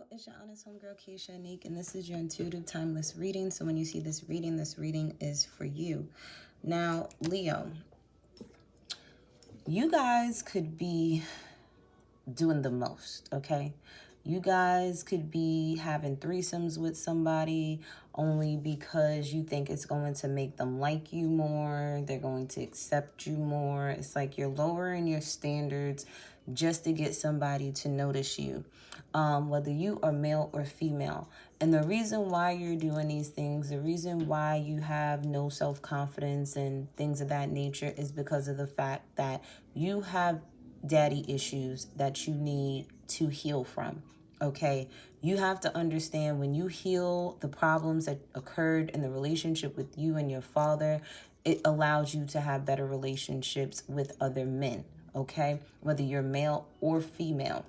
It's your honest homegirl, Hᴇɪ Hᴇᴜ, and this is your intuitive timeless reading. So when you see this reading is for you. Now, Leo, you guys could be doing the most, okay? You guys could be having threesomes with somebody only because you think it's going to make them like you more. They're going to accept you more. It's like you're lowering your standards just to get somebody to notice you, whether you are male or female. And the reason why you're doing these things, the reason why you have no self-confidence and things of that nature is because of the fact that you have daddy issues that you need to heal from. Okay, you have to understand when you heal the problems that occurred in the relationship with you and your father, it allows you to have better relationships with other men. Okay, whether you're male or female.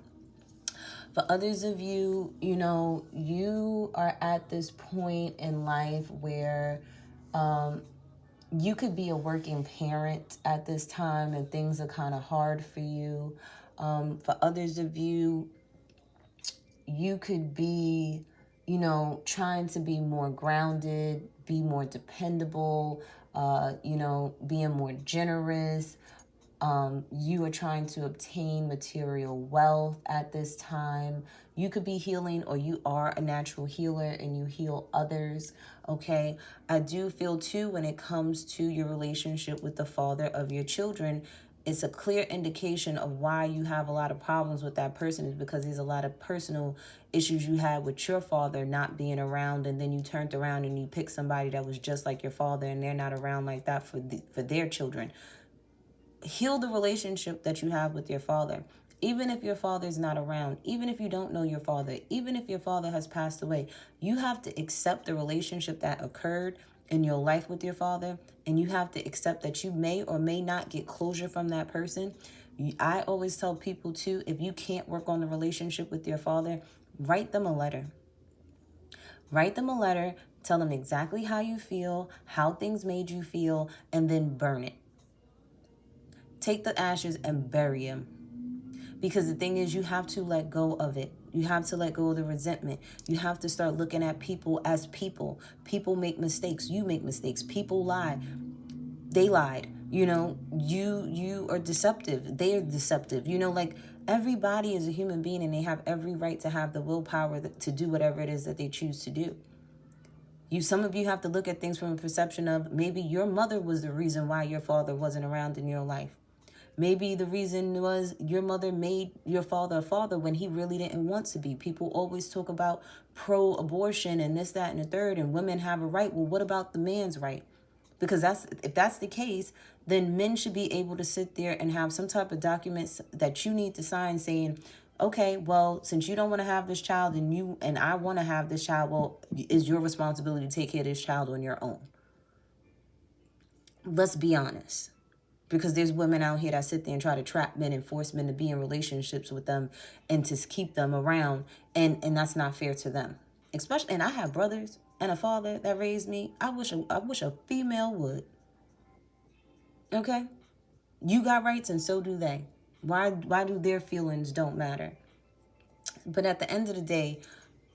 For others of you, you are at this point in life where you could be a working parent at this time and things are kind of hard for you. For others of you, you could be, trying to be more grounded, be more dependable, being more generous. You are trying to obtain material wealth at this time. You could be healing, or you are a natural healer and you heal others. Okay. I do feel too, when it comes to your relationship with the father of your children, it's a clear indication of why you have a lot of problems with that person is because there's a lot of personal issues you had with your father not being around, and then you turned around and you picked somebody that was just like your father and they're not around like that for their children. Heal the relationship that you have with your father. Even if your father's not around, even if you don't know your father, even if your father has passed away, you have to accept the relationship that occurred in your life with your father, and you have to accept that you may or may not get closure from that person. I always tell people too, if you can't work on the relationship with your father, write them a letter. Write them a letter, tell them exactly how you feel, how things made you feel, and then burn it. Take the ashes and bury them. Because the thing is, you have to let go of it. You have to let go of the resentment. You have to start looking at people as people. People make mistakes. You make mistakes. People lie. They lied. You are deceptive. They are deceptive. Like everybody is a human being and they have every right to have the willpower to do whatever it is that they choose to do. Some of you have to look at things from a perception of maybe your mother was the reason why your father wasn't around in your life. Maybe the reason was your mother made your father a father when he really didn't want to be. People always talk about pro-abortion and this, that, and the third, and women have a right. Well, what about the man's right? Because if that's the case, then men should be able to sit there and have some type of documents that you need to sign saying, okay, well, since you don't want to have this child and I want to have this child, well, it's your responsibility to take care of this child on your own. Let's be honest. Because there's women out here that sit there and try to trap men and force men to be in relationships with them and to keep them around. And that's not fair to them. Especially, and I have brothers and a father that raised me. I wish a female would. Okay? You got rights and so do they. Why do their feelings don't matter? But at the end of the day,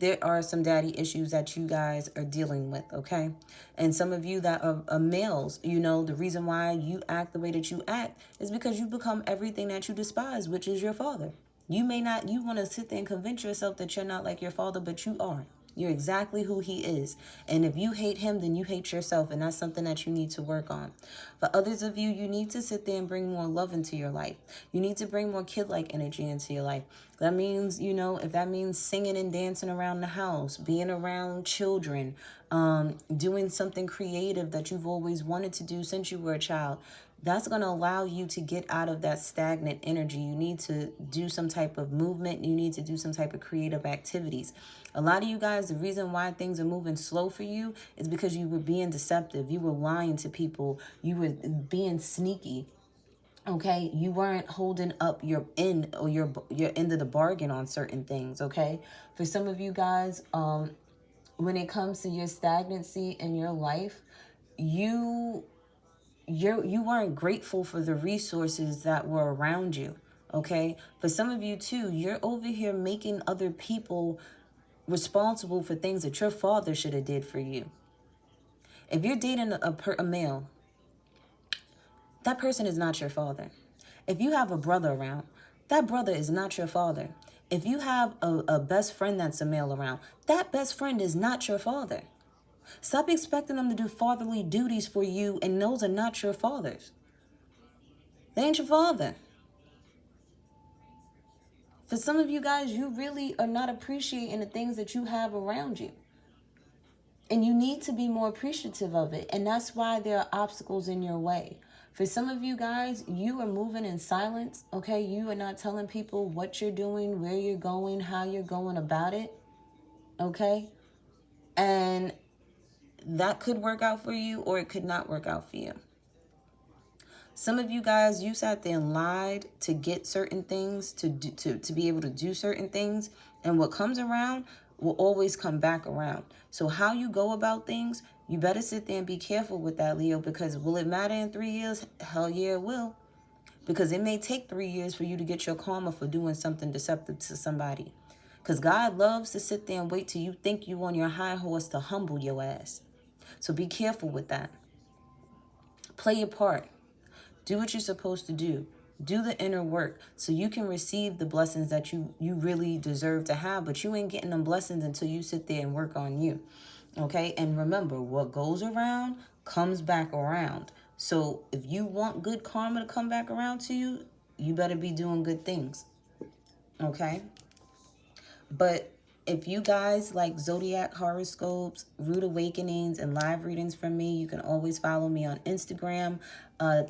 there are some daddy issues that you guys are dealing with, okay? And some of you that are males, the reason why you act the way that you act is because you become everything that you despise, which is your father. You want to sit there and convince yourself that you're not like your father, but you are. You're exactly who he is. And if you hate him, then you hate yourself. And that's something that you need to work on. For others of you, you need to sit there and bring more love into your life. You need to bring more kid-like energy into your life. That means, if that means singing and dancing around the house, being around children, doing something creative that you've always wanted to do since you were a child, that's going to allow you to get out of that stagnant energy. You need to do some type of movement. You need to do some type of creative activities. A lot of you guys, the reason why things are moving slow for you is because you were being deceptive. You were lying to people. You were being sneaky. Okay, you weren't holding up your end or your end of the bargain on certain things. Okay, for some of you guys, when it comes to your stagnancy in your life, you weren't grateful for the resources that were around you. Okay, for some of you too, you're over here making other people responsible for things that your father should have did for you. If you're dating a male, that person is not your father. If you have a brother around, that brother is not your father. If you have a best friend that's a male around, that best friend is not your father. Stop expecting them to do fatherly duties for you, and those are not your fathers. They ain't your father. For some of you guys, you really are not appreciating the things that you have around you. And you need to be more appreciative of it. And that's why there are obstacles in your way. For some of you guys, you are moving in silence, okay? You are not telling people what you're doing, where you're going, how you're going about it, okay? And that could work out for you, or it could not work out for you. Some of you guys, you sat there and lied to get certain things, to be able to do certain things. And what comes around will always come back around. So how you go about things, you better sit there and be careful with that, Leo, because will it matter in 3 years? Hell yeah, it will. Because it may take 3 years for you to get your karma for doing something deceptive to somebody. Because God loves to sit there and wait till you think you on your high horse to humble your ass. So be careful with that. Play your part. Do what you're supposed to do. Do the inner work so you can receive the blessings that you really deserve to have. But you ain't getting them blessings until you sit there and work on you. Okay? And remember, what goes around comes back around. So if you want good karma to come back around to you, you better be doing good things. Okay? But if you guys like zodiac horoscopes, root awakenings, and live readings from me, you can always follow me on Instagram.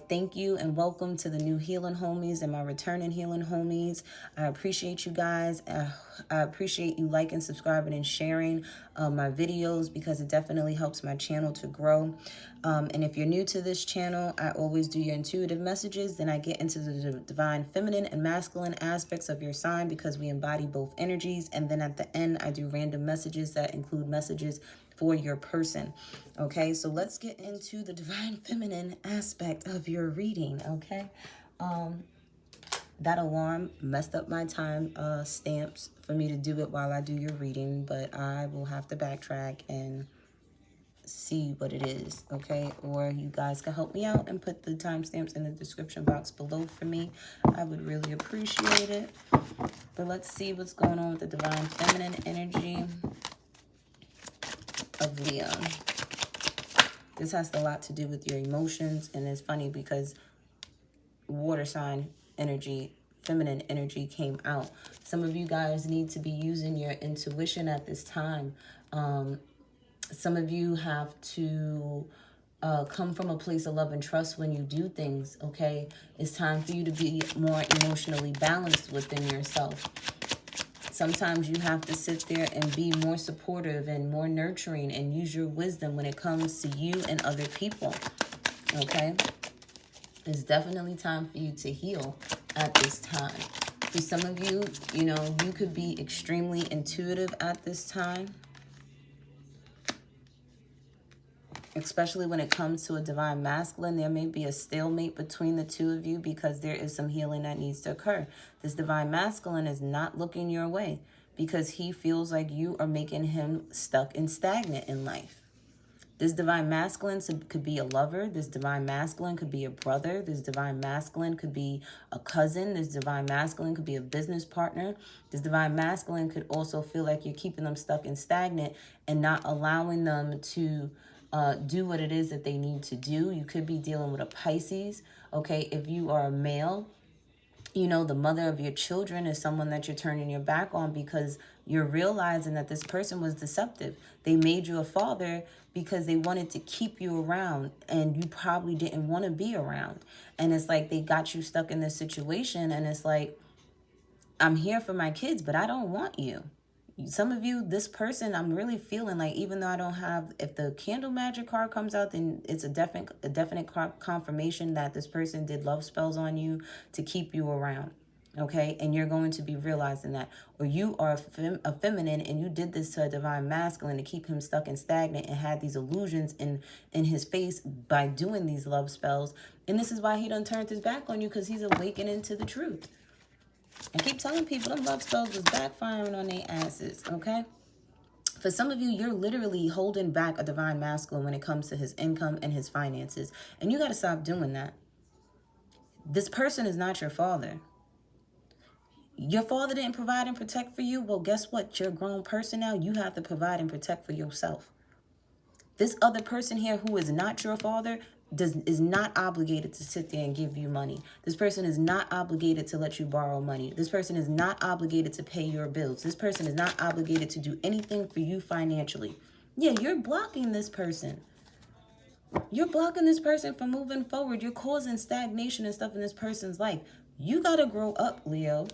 Thank you and welcome to the new healing homies and my returning healing homies. I appreciate you guys. I appreciate you liking, subscribing, and sharing my videos, because it definitely helps my channel to grow. And if you're new to this channel, I always do your intuitive messages. Then I get into the divine feminine and masculine aspects of your sign, because we embody both energies. And then at the end, I do random messages that include messages for your person. Okay, so let's get into the divine feminine aspect of your reading. Okay, that alarm messed up my time stamps for me to do it while I do your reading, but I will have to backtrack and see what it is, okay? Or you guys can help me out and put the timestamps in the description box below for me. I would really appreciate it. But let's see what's going on with the divine feminine energy of Leo. This has a lot to do with your emotions, and it's funny because water sign energy, feminine energy came out. Some of you guys need to be using your intuition at this time. Some of you have to come from a place of love and trust when you do things, okay? It's time for you to be more emotionally balanced within yourself. Sometimes you have to sit there and be more supportive and more nurturing and use your wisdom when it comes to you and other people, okay? It's definitely time for you to heal at this time. For some of you, you know, you could be extremely intuitive at this time, especially when it comes to a divine masculine. There may be a stalemate between the two of you because there is some healing that needs to occur. This divine masculine is not looking your way because he feels like you are making him stuck and stagnant in life. This divine masculine could be a lover. This divine masculine could be a brother. This divine masculine could be a cousin. This divine masculine could be a business partner. This divine masculine could also feel like you're keeping them stuck and stagnant and not allowing them to do what it is that they need to do. You could be dealing with a Pisces, okay? If you are a male, you know, the mother of your children is someone that you're turning your back on because you're realizing that this person was deceptive. They made you a father because they wanted to keep you around and you probably didn't want to be around. And it's like they got you stuck in this situation and it's like, I'm here for my kids, but I don't want you. Some of you, this person, I'm really feeling like, even though I don't have, if the candle magic card comes out, then it's a definite confirmation that this person did love spells on you to keep you around, okay? And you're going to be realizing that. Or you are a feminine and you did this to a divine masculine to keep him stuck and stagnant and had these illusions in his face by doing these love spells. And this is why he done turned his back on you, because he's awakening to the truth. I keep telling people them love spells was backfiring on their asses, okay? For some of you, you're literally holding back a divine masculine when it comes to his income and his finances. And you got to stop doing that. This person is not your father. Your father didn't provide and protect for you. Well, guess what? You're a grown person now. You have to provide and protect for yourself. This other person here who is not your father is not obligated to sit there and give you money. This person is not obligated to let you borrow money. This person is not obligated to pay your bills. This person is not obligated to do anything for you financially. Yeah, you're blocking this person. You're blocking this person from moving forward. You're causing stagnation and stuff in this person's life. You got to grow up, Leo.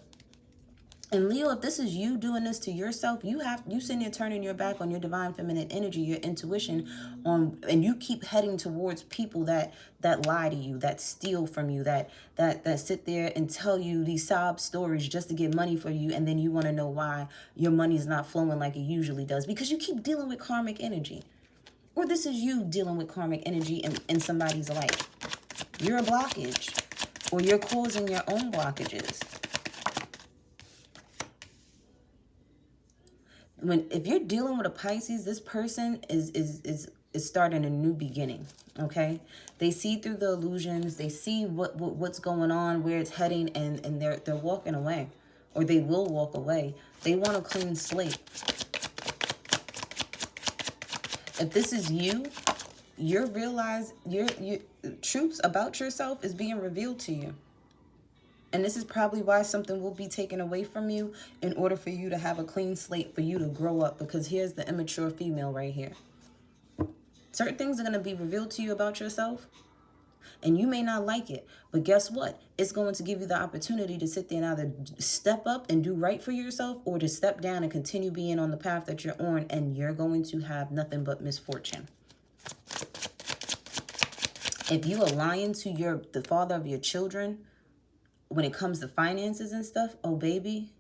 And Leo, if this is you doing this to yourself, you sitting there turning your back on your divine feminine energy, your intuition, and you keep heading towards people that lie to you, that steal from you, that sit there and tell you these sob stories just to get money for you, and then you want to know why your money is not flowing like it usually does, because you keep dealing with karmic energy. Or this is you dealing with karmic energy in somebody's life. You're a blockage, or you're causing your own blockages. If you're dealing with a Pisces, this person is starting a new beginning, okay? They see through the illusions, they see what's going on, where it's heading, and they're walking away, or they will walk away. They want a clean slate. If this is you, your truths about yourself is being revealed to you. And this is probably why something will be taken away from you in order for you to have a clean slate, for you to grow up. Because here's the immature female right here. Certain things are going to be revealed to you about yourself, and you may not like it. But guess what? It's going to give you the opportunity to sit there and either step up and do right for yourself, or to step down and continue being on the path that you're on, and you're going to have nothing but misfortune. If you are lying to the father of your children, when it comes to finances and stuff, oh baby,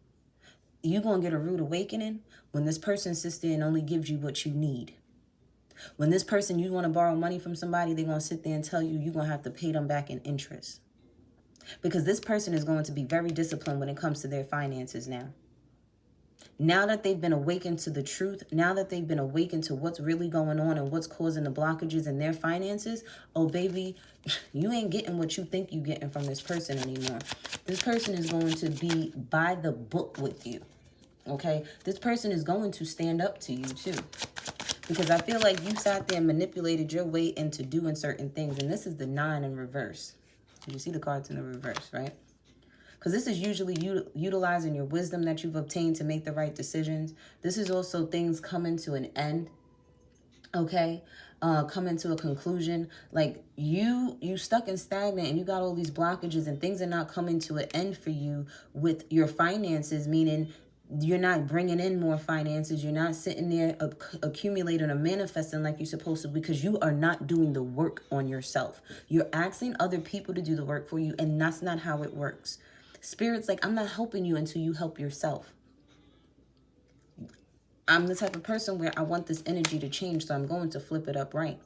you're going to get a rude awakening when this person sits there and only gives you what you need. When this person, you want to borrow money from somebody, they're going to sit there and tell you you're going to have to pay them back in interest. Because this person is going to be very disciplined when it comes to their finances now. Now that they've been awakened to the truth, now that they've been awakened to what's really going on and what's causing the blockages in their finances, oh baby, you ain't getting what you think you're getting from this person anymore. This person is going to be by the book with you, okay? This person is going to stand up to you too. Because I feel like you sat there and manipulated your way into doing certain things. And this is the 9 in reverse. You see the cards in the reverse, right? Because this is usually utilizing your wisdom that you've obtained to make the right decisions. This is also things coming to an end, okay? Coming to a conclusion. Like you stuck and stagnant, and you got all these blockages, and things are not coming to an end for you with your finances, meaning you're not bringing in more finances. You're not sitting there accumulating or manifesting like you're supposed to, because you are not doing the work on yourself. You're asking other people to do the work for you, and that's not how it works. Spirit's like, I'm not helping you until you help yourself. I'm the type of person where I want this energy to change, so I'm going to flip it up right.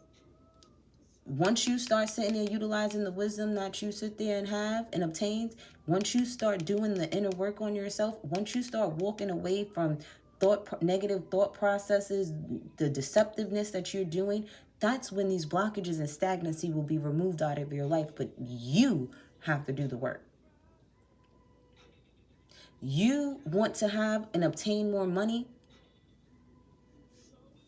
Once you start sitting there utilizing the wisdom that you sit there and have and obtained, once you start doing the inner work on yourself, once you start walking away from negative thought processes, the deceptiveness that you're doing, that's when these blockages and stagnancy will be removed out of your life. But you have to do the work. You want to have and obtain more money?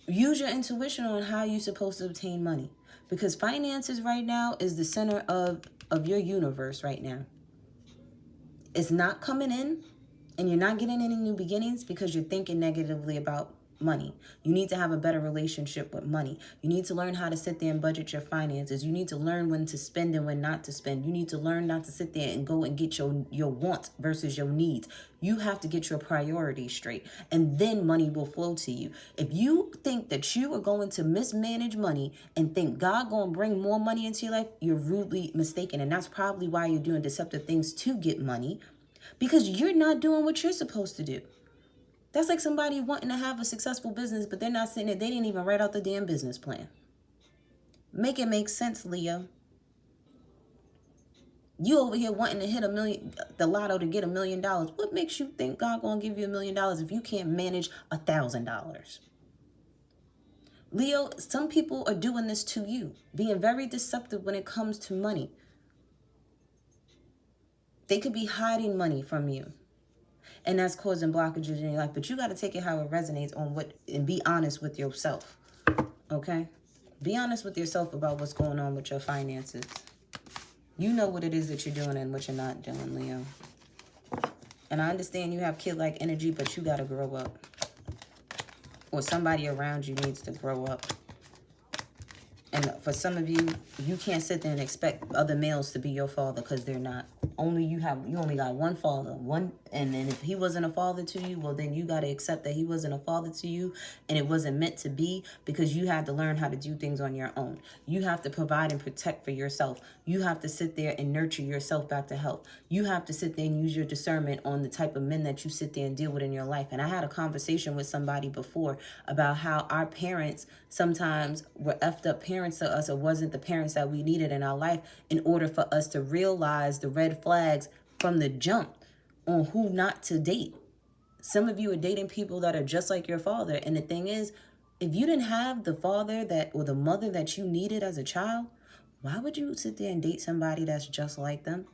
Use your intuition on how you're supposed to obtain money. Because finances right now is the center of your universe right now. It's not coming in, and you're not getting any new beginnings because you're thinking negatively about money. You need to have a better relationship with money. You need to learn how to sit there and budget your finances. You need to learn when to spend and when not to spend. You need to learn not to sit there and go and get your wants versus your needs. You have to get your priorities straight, and then money will flow to you. If you think that you are going to mismanage money and think God going to bring more money into your life, you're rudely mistaken. And that's probably why you're doing deceptive things to get money, because you're not doing what you're supposed to do. That's like somebody wanting to have a successful business, but they're not sitting there. They didn't even write out the damn business plan. Make it make sense, Leo. You over here wanting to hit the lotto to get $1 million. What makes you think God gonna give you $1 million if you can't manage $1,000? Leo, some people are doing this to you, being very deceptive when it comes to money. They could be hiding money from you, and that's causing blockages in your life. But you got to take it how it resonates on what, and be honest with yourself, okay? Be honest with yourself about what's going on with your finances. You know what it is that you're doing and what you're not doing, Leo. And I understand you have kid-like energy, but you got to grow up. Or somebody around you needs to grow up. And for some of you, you can't sit there and expect other males to be your father, because they're not. You only got one father. And then if he wasn't a father to you, well, then you got to accept that he wasn't a father to you, and it wasn't meant to be, because you had to learn how to do things on your own. You have to provide and protect for yourself. You have to sit there and nurture yourself back to health. You have to sit there and use your discernment on the type of men that you sit there and deal with in your life. And I had a conversation with somebody before about how our parents sometimes were effed up parents to us, or wasn't the parents that we needed in our life, in order for us to realize the red flags from the jump on who not to date. Some of you are dating people that are just like your father. And the thing is, if you didn't have the father or the mother that you needed as a child, why would you sit there and date somebody that's just like them?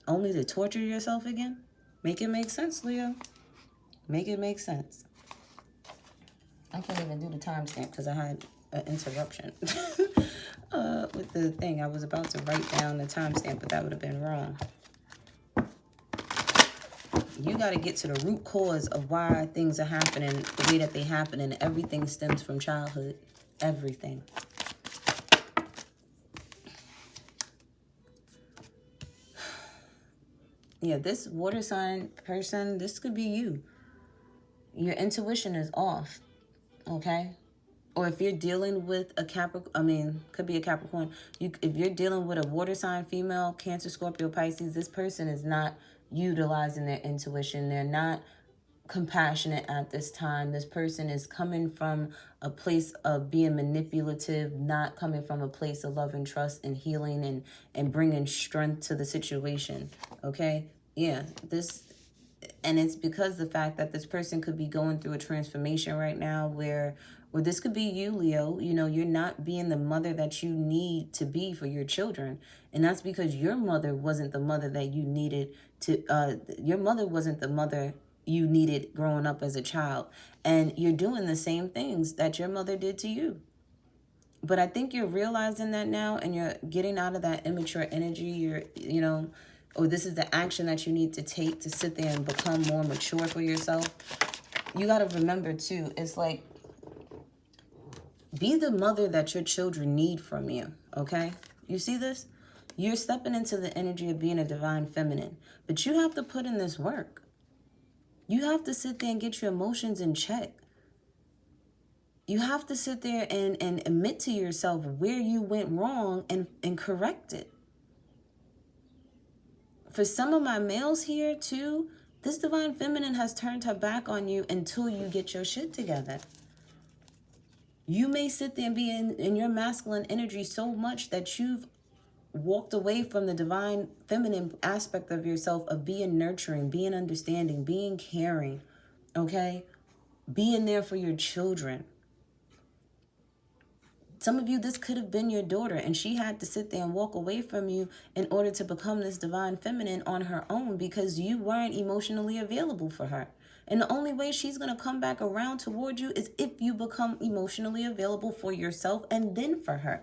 Only to torture yourself again? Make it make sense, Leo. Make it make sense. I can't even do the timestamp because I had an interruption with the thing. I was about to write down the timestamp, but that would have been wrong. You got to get to the root cause of why things are happening the way that they happen, and everything stems from childhood. Everything. Yeah, this water sign person, this could be you. Your intuition is off, okay? Or if you're dealing with a Capricorn, could be a Capricorn. If you're dealing with a water sign female, Cancer, Scorpio, Pisces, this person is not utilizing their intuition. They're not compassionate at this time. This person is coming from a place of being manipulative, not coming from a place of love and trust and healing and bringing strength to the situation, okay? Yeah, and it's because the fact that this person could be going through a transformation right now where this could be you, Leo. You know, you're not being the mother that you need to be for your children. And that's because your mother wasn't the mother that you needed to, your mother wasn't the mother you needed growing up as a child. And you're doing the same things that your mother did to you. But I think you're realizing that now, and you're getting out of that immature energy. Or this is the action that you need to take to sit there and become more mature for yourself. You got to remember, too, it's like, be the mother that your children need from you, okay? You see this? You're stepping into the energy of being a divine feminine, but you have to put in this work. You have to sit there and get your emotions in check. You have to sit there and admit to yourself where you went wrong and correct it. For some of my males here, too, this divine feminine has turned her back on you until you get your shit together. You may sit there and be in your masculine energy so much that you've walked away from the divine feminine aspect of yourself, of being nurturing, being understanding, being caring, okay? Being there for your children. Some of you, this could have been your daughter, and she had to sit there and walk away from you in order to become this divine feminine on her own, because you weren't emotionally available for her. And the only way she's going to come back around toward you is if you become emotionally available for yourself and then for her.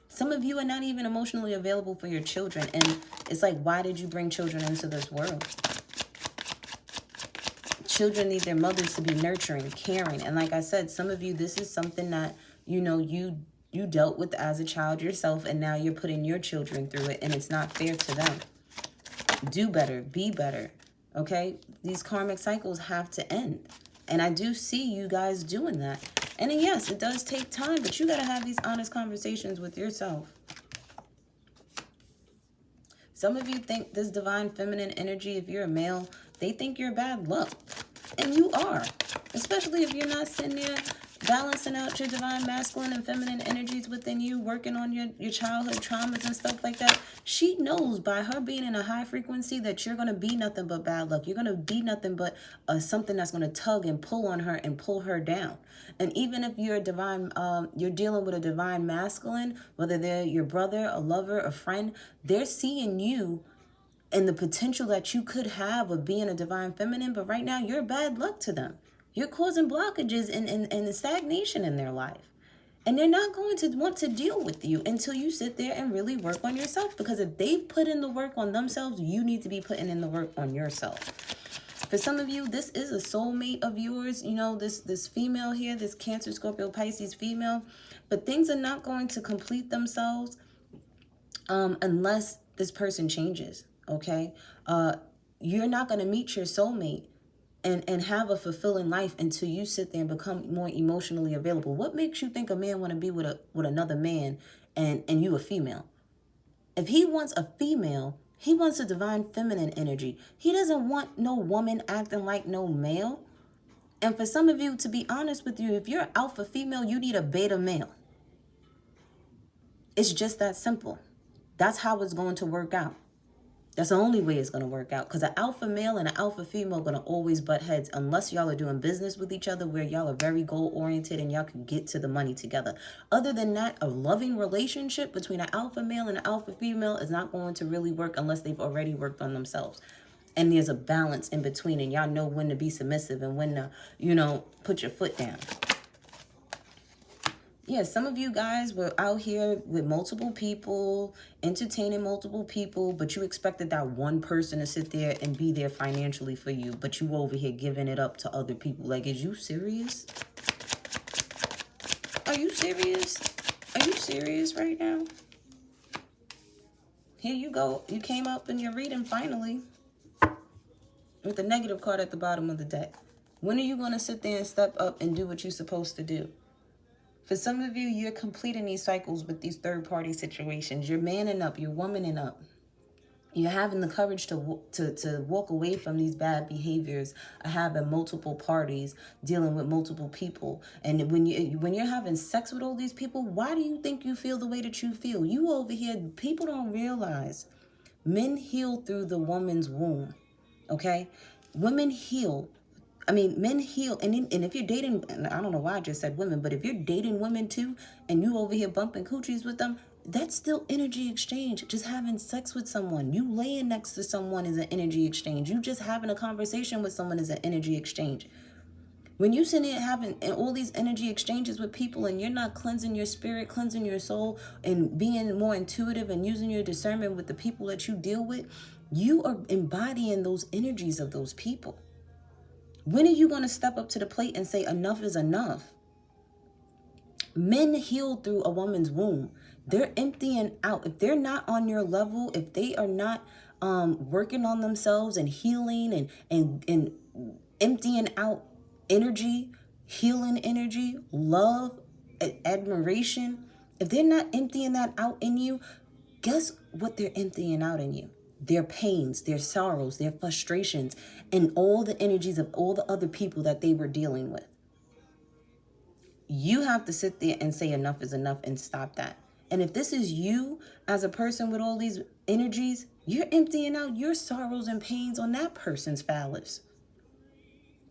Some of you are not even emotionally available for your children. And it's like, why did you bring children into this world? Children need their mothers to be nurturing, caring. And like I said, some of you, this is something that, you dealt with as a child yourself, and now you're putting your children through it, and it's not fair to them. Do better. Be better. Okay? These karmic cycles have to end. And I do see you guys doing that. And then, yes, it does take time, but you got to have these honest conversations with yourself. Some of you think this divine feminine energy, if you're a male, they think you're bad luck. And you are. Especially if you're not sitting there balancing out your divine masculine and feminine energies within you, working on your childhood traumas and stuff like that. She knows by her being in a high frequency that you're going to be nothing but bad luck. You're going to be nothing but something that's going to tug and pull on her and pull her down. And even if you're a divine, you're dealing with a divine masculine, whether they're your brother, a lover, a friend, they're seeing you and the potential that you could have of being a divine feminine, but right now you're bad luck to them. You're causing blockages and stagnation in their life. And they're not going to want to deal with you until you sit there and really work on yourself. Because if they've put in the work on themselves, you need to be putting in the work on yourself. For some of you, this is a soulmate of yours. You know, this female here, this Cancer, Scorpio, Pisces female. But things are not going to complete themselves unless this person changes. Okay, you're not going to meet your soulmate and have a fulfilling life until you sit there and become more emotionally available. What makes you think a man want to be with another man and you a female? If he wants a female, he wants a divine feminine energy. He doesn't want no woman acting like no male. And for some of you, to be honest with you, if you're alpha female, you need a beta male. It's just that simple. That's how it's going to work out. That's the only way it's going to work out, because an alpha male and an alpha female are going to always butt heads unless y'all are doing business with each other where y'all are very goal oriented and y'all can get to the money together. Other than that, a loving relationship between an alpha male and an alpha female is not going to really work unless they've already worked on themselves. And there's a balance in between, and y'all know when to be submissive and when to, you know, put your foot down. Yeah, some of you guys were out here with multiple people, entertaining multiple people, but you expected that one person to sit there and be there financially for you, but you over here giving it up to other people. Like, is you serious? Are you serious? Are you serious right now? Here you go. You came up in your reading finally with the negative card at the bottom of the deck. When are you going to sit there and step up and do what you're supposed to do? For some of you, you're completing these cycles with these third-party situations. You're manning up. You're womaning up. You're having the courage to walk away from these bad behaviors of having multiple parties, dealing with multiple people. And when you're having sex with all these people, why do you think you feel the way that you feel? You over here, people don't realize men heal through the woman's womb, okay? Women heal. I mean, men heal, and if you're dating, and I don't know why I just said women, but if you're dating women too, and you over here bumping coochies with them, that's still energy exchange. Just having sex with someone, you laying next to someone is an energy exchange. You just having a conversation with someone is an energy exchange. When you sit there having all these energy exchanges with people and you're not cleansing your spirit, cleansing your soul, and being more intuitive and using your discernment with the people that you deal with, you are embodying those energies of those people. When are you going to step up to the plate and say enough is enough? Men heal through a woman's womb. They're emptying out. If they're not on your level, if they are not working on themselves and healing and emptying out energy, healing energy, love, admiration, if they're not emptying that out in you, guess what they're emptying out in you? Their pains, their sorrows, their frustrations, and all the energies of all the other people that they were dealing with. You have to sit there and say enough is enough and stop that. And if this is you as a person with all these energies, you're emptying out your sorrows and pains on that person's phallus.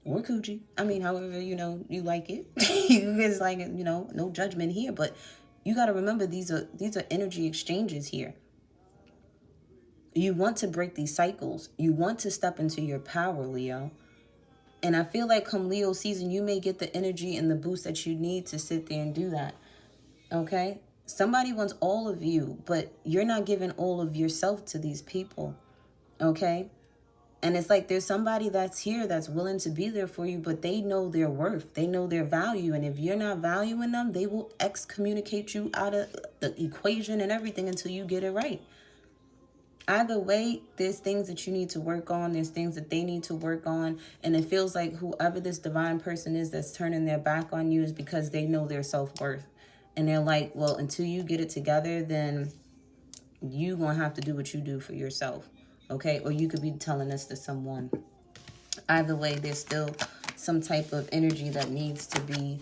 Or coochie. I mean, however, you like it. You guys like it, no judgment here. But you got to remember, these are energy exchanges here. You want to break these cycles. You want to step into your power, Leo. And I feel like come Leo season, you may get the energy and the boost that you need to sit there and do that. Okay? Somebody wants all of you, but you're not giving all of yourself to these people. Okay? And it's like there's somebody that's here that's willing to be there for you, but they know their worth. They know their value. And if you're not valuing them, they will excommunicate you out of the equation and everything until you get it right. Either way, there's things that you need to work on. There's things that they need to work on. And it feels like whoever this divine person is that's turning their back on you is because they know their self-worth. And they're like, well, until you get it together, then you're going to have to do what you do for yourself. Okay? Or you could be telling this to someone. Either way, there's still some type of energy that needs to be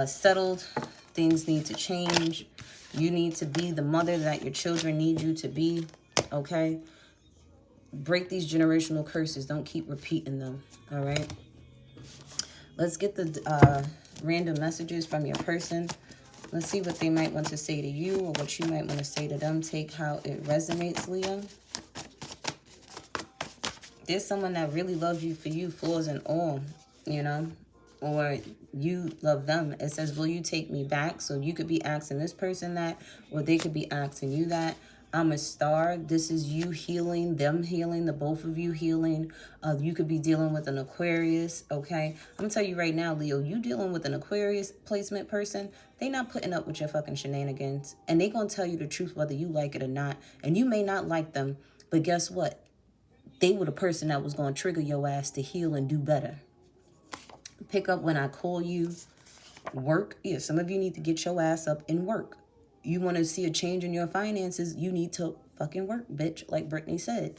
settled. Things need to change. You need to be the mother that your children need you to be, okay? Break these generational curses. Don't keep repeating them, all right? Let's get the random messages from your person. Let's see what they might want to say to you or what you might want to say to them. Take how it resonates, Leo. There's someone that really loves you for you, flaws and all, you know, or you love them. It says, will you take me back? So you could be asking this person that, or they could be asking you that. I'm a star. This is you healing, them healing, the both of you healing. You could be dealing with an Aquarius, okay? I'm going to tell you right now, Leo, you dealing with an Aquarius placement person, they not putting up with your fucking shenanigans. And they going to tell you the truth whether you like it or not. And you may not like them, but guess what? They were the person that was going to trigger your ass to heal and do better. Pick up when I call you. Work. Yeah, some of you need to get your ass up and work. You want to see a change in your finances, you need to fucking work, bitch, like Brittany said.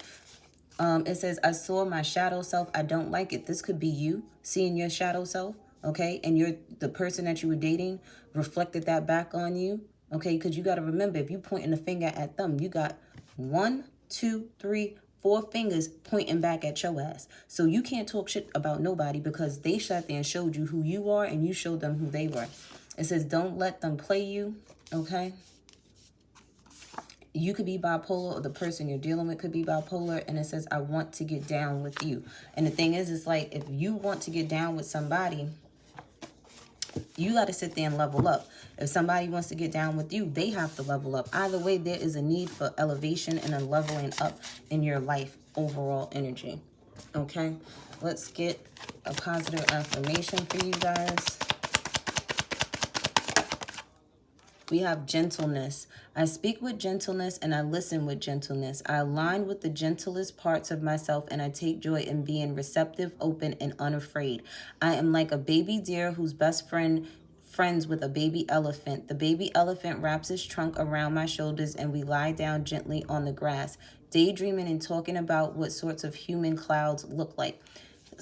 It says, I saw my shadow self. I don't like it. This could be you seeing your shadow self, okay? And the person that you were dating reflected that back on you, okay? Because you got to remember, if you pointing the finger at them, you got 1, 2, 3, 4 fingers pointing back at your ass. So you can't talk shit about nobody because they sat there and showed you who you are and you showed them who they were. It says, don't let them play you, okay? You could be bipolar or the person you're dealing with could be bipolar. And it says, I want to get down with you. And the thing is, it's like, if you want to get down with somebody, you got to sit there and level up. If somebody wants to get down with you, they have to level up. Either way, there is a need for elevation and a leveling up in your life overall energy. Okay, let's get a positive affirmation for you guys. We have gentleness. I speak with gentleness and I listen with gentleness. I align with the gentlest parts of myself and I take joy in being receptive, open, and unafraid. I am like a baby deer whose best friends with a baby elephant. The baby elephant wraps his trunk around my shoulders and we lie down gently on the grass, daydreaming and talking about what sorts of human clouds look like.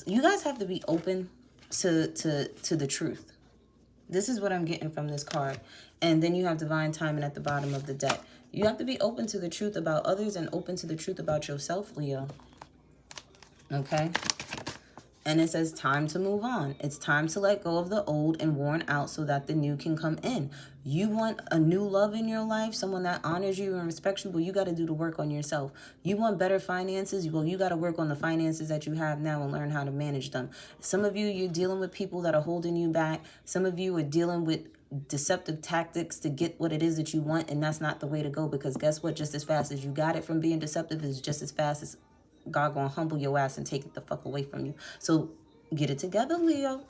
You guys have to be open to the truth. This is what I'm getting from this card. And then you have divine timing at the bottom of the deck. You have to be open to the truth about others and open to the truth about yourself, Leo. Okay? And it says time to move on. It's time to let go of the old and worn out so that the new can come in. You want a new love in your life, someone that honors you and respects you, well, you got to do the work on yourself. You want better finances, well, you got to work on the finances that you have now and learn how to manage them. Some of you, you're dealing with people that are holding you back. Some of you are dealing with deceptive tactics to get what it is that you want, and that's not the way to go, because guess what? Just as fast as you got it from being deceptive is just as fast as God gonna humble your ass and take it the fuck away from you. So get it together, Leo.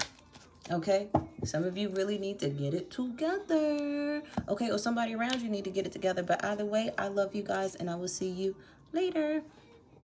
Okay? Some of you really need to get it together. Okay? Or somebody around you need to get it together. But either way, I love you guys and I will see you later.